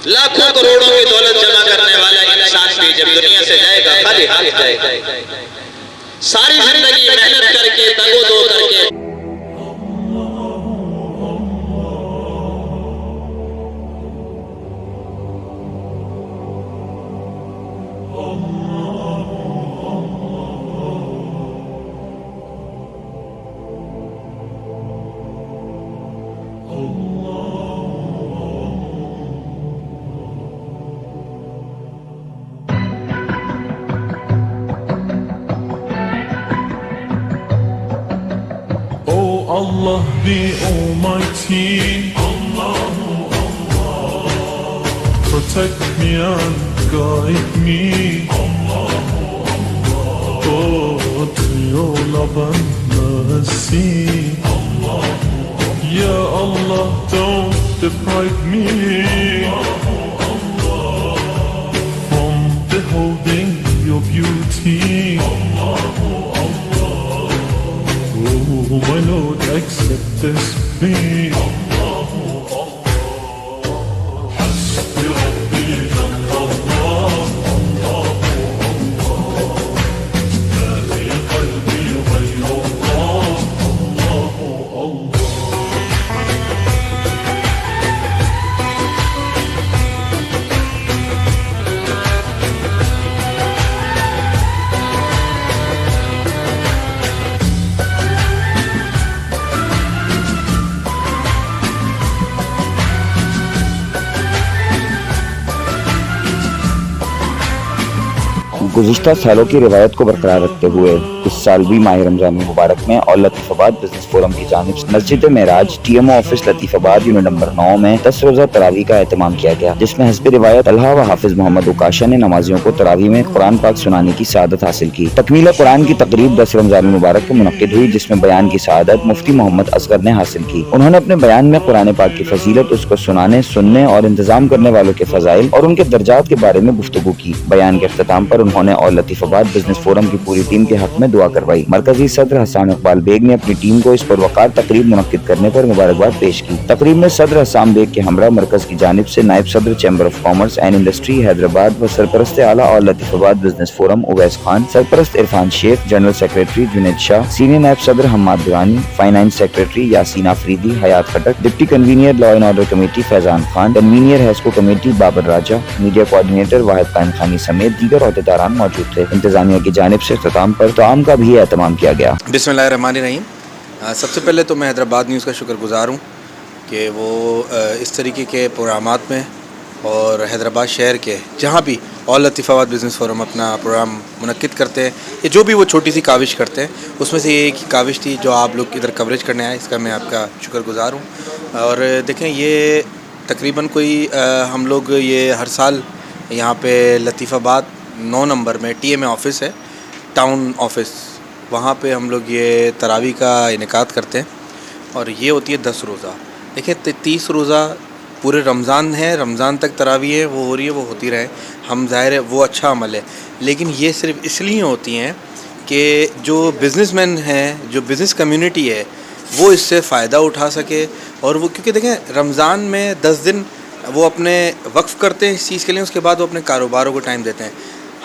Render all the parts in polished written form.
لاکھوں کروڑوں کی دولت جمع کرنے والا انسان بھی جب دنیا سے جائے گا خالی ہاتھ جائے گا. ساری زندگی محنت کر کے دگ و دو کر کے Allah the Almighty, protect me and guide me, oh, to your love and mercy. Ya Allah, don't deprive me from beholding your beauty. Oh, my Lord, accept this plea. Hasbi Rabbi Allah, ma fi qalbi ghayr Allah, Allah. گزشتہ سالوں کی روایت کو برقرار رکھتے ہوئے اس سال بھی ماہ رمضان مبارک میں اور لطیف آباد بزنس فورم کی جانب سے مسجد معراج ٹی ایم او آفس لطیف آباد یونٹ نمبر 9 میں 10 روزہ تراویح کا اہتمام کیا گیا، جس میں حسب روایت طلحہ و حافظ محمد عکاشہ نے نمازیوں کو تراویح میں قرآن پاک سنانے کی سعادت حاصل کی. تکمیل قرآن کی تقریب 10 رمضان مبارک کو منعقد ہوئی، جس میں بیان کی سعادت مفتی محمد اصغر نے حاصل کی. انہوں نے اپنے بیان میں قرآن پاک کی فضیلت، اس کو سنانے، سننے اور انتظام کرنے والوں کے فضائل اور ان کے درجات کے بارے میں گفتگو کی. بیان کے اختتام پر انہوں نے اور لطیف آباد بزنس فورم کی پوری ٹیم کے حق میں دعا کروائی. مرکزی صدر حسان اقبال بیگ نے اپنی ٹیم کو اس پروقار تقریب منعقد کرنے پر مبارکباد پیش کی. تقریب میں صدر حسان بیگ کے ہمراہ مرکز کی جانب سے نائب صدر chamber of commerce and industry Hyderabad و سرپرست اعلیٰ اور لطیف آباد بزنس فورم اویس خان، سرپرست عرفان شیخ، جنرل سیکریٹری جنید شاہ، سینئر نائب صدر حماد درانی، فائنانس سیکریٹری یاسین آفریدی، حیات Khattak, deputy convener law and order committee Faizan Khan, convener HESCO committee Babar Raja, media coordinator واحد قائم خانی سمیت دیگر عہدیداران موجود تھے. انتظامیہ کی جانب سے اختتام پر طعام کا بھی اہتمام کیا گیا. بسم اللہ الرحمن الرحیم. سب سے پہلے تو میں حیدرآباد نیوز کا شکر گزار ہوں کہ وہ اس طریقے کے پروگرامات میں اور حیدرآباد شہر کے جہاں بھی آل لطیف آباد بزنس فورم اپنا پروگرام منعقد کرتے ہیں یا جو بھی وہ چھوٹی سی کاوش کرتے ہیں، اس میں سے یہ ایک کاوش تھی جو آپ لوگ ادھر کوریج کرنے آئے. اس کا میں آپ کا شکر گزار ہوں. اور دیکھیں، یہ تقریباً کوئی ہم لوگ یہ ہر سال یہاں پہ لطیف آباد 9 نمبر میں ٹی ایم اے آفس ہے، ٹاؤن آفس، وہاں پہ ہم لوگ یہ تراویح کا انعقاد کرتے ہیں. اور یہ ہوتی ہے 10 روزہ. دیکھیں 30 روزہ پورے رمضان ہے، رمضان تک تراویح ہے، وہ ہو رہی ہے، وہ ہوتی رہے. ہم ظاہر ہے وہ اچھا عمل ہے، لیکن یہ صرف اس لیے ہوتی ہیں کہ جو بزنس مین ہیں، جو بزنس کمیونٹی ہے، وہ اس سے فائدہ اٹھا سکے. اور وہ کیونکہ دیکھیں رمضان میں 10 دن وہ اپنے وقف کرتے ہیں اس چیز کے لیے، اس کے بعد وہ اپنے کاروباروں کو ٹائم دیتے ہیں.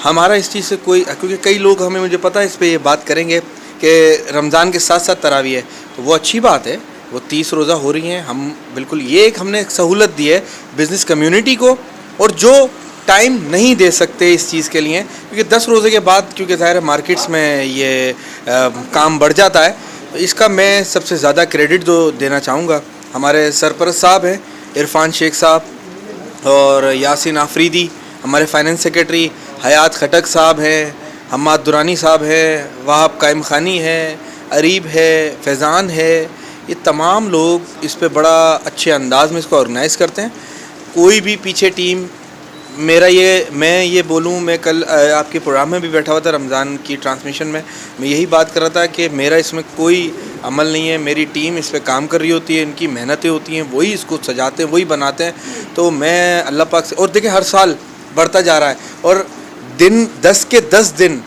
ہمارا اس چیز سے کوئی، کیونکہ کئی لوگ ہمیں مجھے پتہ ہے اس پہ یہ بات کریں گے کہ رمضان کے ساتھ ساتھ تراویح ہے، تو وہ اچھی بات ہے، وہ 30 روزہ ہو رہی ہیں. ہم بالکل یہ ہم نے ایک سہولت دی ہے بزنس کمیونٹی کو، اور جو ٹائم نہیں دے سکتے اس چیز کے لیے، کیونکہ 10 روزے کے بعد کیونکہ ظاہر ہے مارکیٹس میں یہ کام بڑھ جاتا ہے. اس کا میں سب سے زیادہ کریڈٹ جو دینا چاہوں گا ہمارے سرپرست صاحب ہیں عرفان شیخ صاحب، اور یاسین آفریدی ہمارے فائنانس سیکریٹری، حیات خٹک صاحب ہیں، حماد درانی صاحب ہیں، واحد قائم خانی ہے، عریب ہے، فیضان ہے. یہ تمام لوگ اس پہ بڑا اچھے انداز میں اس کو آرگنائز کرتے ہیں. کوئی بھی پیچھے ٹیم میں یہ بولوں، میں کل آپ کے پروگرام میں بھی بیٹھا ہوا تھا رمضان کی ٹرانسمیشن میں یہی بات کر رہا تھا کہ میرا اس میں کوئی عمل نہیں ہے، میری ٹیم اس پہ کام کر رہی ہوتی ہے، ان کی محنتیں ہوتی ہیں، وہی اس کو سجاتے ہیں، وہی بناتے ہیں. تو میں اللہ پاک سے، اور دیکھیں ہر سال بڑھتا جا رہا ہے، اور دن 10 کے 10 دن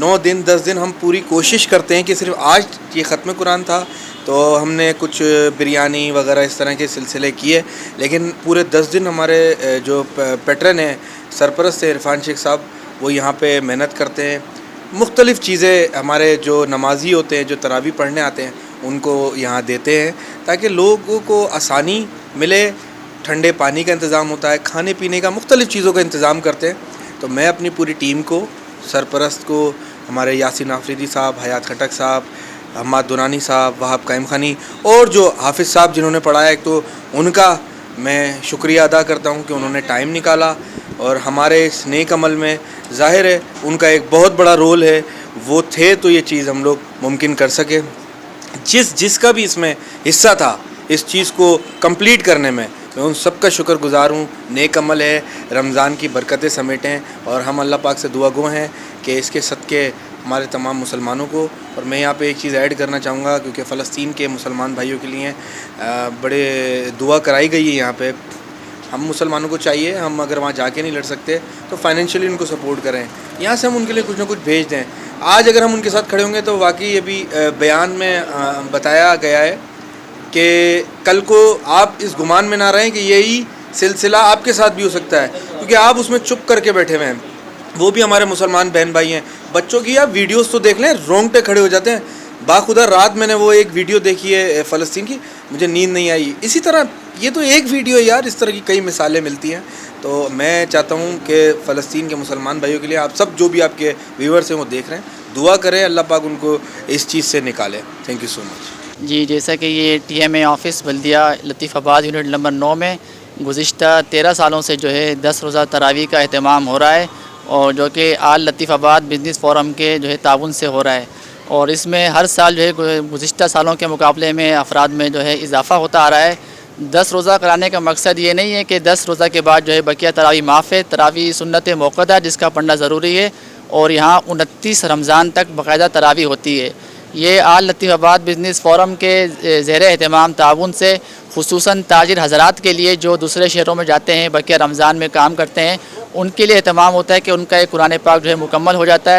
9 دن 10 دن ہم پوری کوشش کرتے ہیں کہ صرف آج یہ ختم قرآن تھا تو ہم نے کچھ بریانی وغیرہ اس طرح کے سلسلے کیے، لیکن پورے 10 دن ہمارے جو پیٹرن ہیں سرپرست عرفان شیخ صاحب وہ یہاں پہ محنت کرتے ہیں، مختلف چیزیں ہمارے جو نمازی ہوتے ہیں جو تراویح پڑھنے آتے ہیں ان کو یہاں دیتے ہیں تاکہ لوگوں کو آسانی ملے، ٹھنڈے پانی کا انتظام ہوتا ہے، کھانے پینے کا مختلف چیزوں کا انتظام کرتے ہیں۔ تو میں اپنی پوری ٹیم کو، سرپرست کو، ہمارے یاسین آفریدی صاحب، حیات خٹک صاحب، حماد دورانی صاحب، وہاب قائم خانی اور جو حافظ صاحب جنہوں نے پڑھایا، ایک تو ان کا میں شکریہ ادا کرتا ہوں کہ انہوں نے ٹائم نکالا، اور ہمارے اس نیک عمل میں ظاہر ہے ان کا ایک بہت بڑا رول ہے، وہ تھے تو یہ چیز ہم لوگ ممکن کر سکے۔ جس کا بھی اس میں حصہ تھا اس چیز کو کمپلیٹ کرنے میں ان سب کا شکر گزار ہوں۔ نیک عمل ہے، رمضان کی برکتیں سمیٹیں، اور ہم اللہ پاک سے دعا گو ہیں کہ اس کے صدقے ہمارے تمام مسلمانوں کو، اور میں یہاں پہ ایک چیز ایڈ کرنا چاہوں گا کیونکہ فلسطین کے مسلمان بھائیوں کے لیے بڑے دعا کرائی گئی ہے یہاں پہ۔ ہم مسلمانوں کو چاہیے، ہم اگر وہاں جا کے نہیں لڑ سکتے تو فائنینشلی ان کو سپورٹ کریں، یہاں سے ہم ان کے لیے کچھ نہ کچھ بھیج دیں۔ آج اگر ہم ان کے ساتھ کھڑے ہوں گے تو واقعی ابھی بیان میں بتایا گیا ہے کہ کل کو آپ اس گمان میں نہ رہیں کہ یہی سلسلہ آپ کے ساتھ بھی ہو سکتا ہے، کیونکہ آپ اس میں چپ کر کے بیٹھے ہوئے ہیں۔ وہ بھی ہمارے مسلمان بہن بھائی ہیں، بچوں کی آپ ویڈیوز تو دیکھ لیں، رونگٹے کھڑے ہو جاتے ہیں۔ باخدا رات میں نے وہ ایک ویڈیو دیکھی ہے فلسطین کی، مجھے نیند نہیں آئی۔ اسی طرح یہ تو ایک ویڈیو ہے یار، اس طرح کی کئی مثالیں ملتی ہیں۔ تو میں چاہتا ہوں کہ فلسطین کے مسلمان بھائیوں کے لیے آپ سب جو بھی آپ کے ویورز ہیں وہ دیکھ رہے ہیں، دعا کریں اللہ پاک ان کو اس چیز سے نکالے۔ تھینک یو سو مچ۔ جی، جیسا کہ یہ ٹی ایم اے آفس بلدیہ لطیف آباد یونٹ نمبر 9 میں گزشتہ 13 سالوں سے جو ہے 10 روزہ تراویح کا اہتمام ہو رہا ہے، اور جو کہ آل لطیف آباد بزنس فورم کے جو ہے تعاون سے ہو رہا ہے، اور اس میں ہر سال جو ہے گزشتہ سالوں کے مقابلے میں افراد میں جو ہے اضافہ ہوتا آ رہا ہے۔ 10 روزہ کرانے کا مقصد یہ نہیں ہے کہ 10 روزہ کے بعد جو ہے بقیہ تراویح معاف ہے، تراویح سنت موقدہ جس کا پڑھنا ضروری ہے، اور یہاں 29 رمضان تک باقاعدہ تراویح ہوتی ہے۔ یہ آل لطیف آباد بزنس فورم کے زیر اہتمام تعاون سے خصوصاً تاجر حضرات کے لیے جو دوسرے شہروں میں جاتے ہیں بقیہ رمضان میں کام کرتے ہیں، ان کے لیے اہتمام ہوتا ہے کہ ان کا ایک قرآن پاک جو ہے مکمل ہو جاتا ہے۔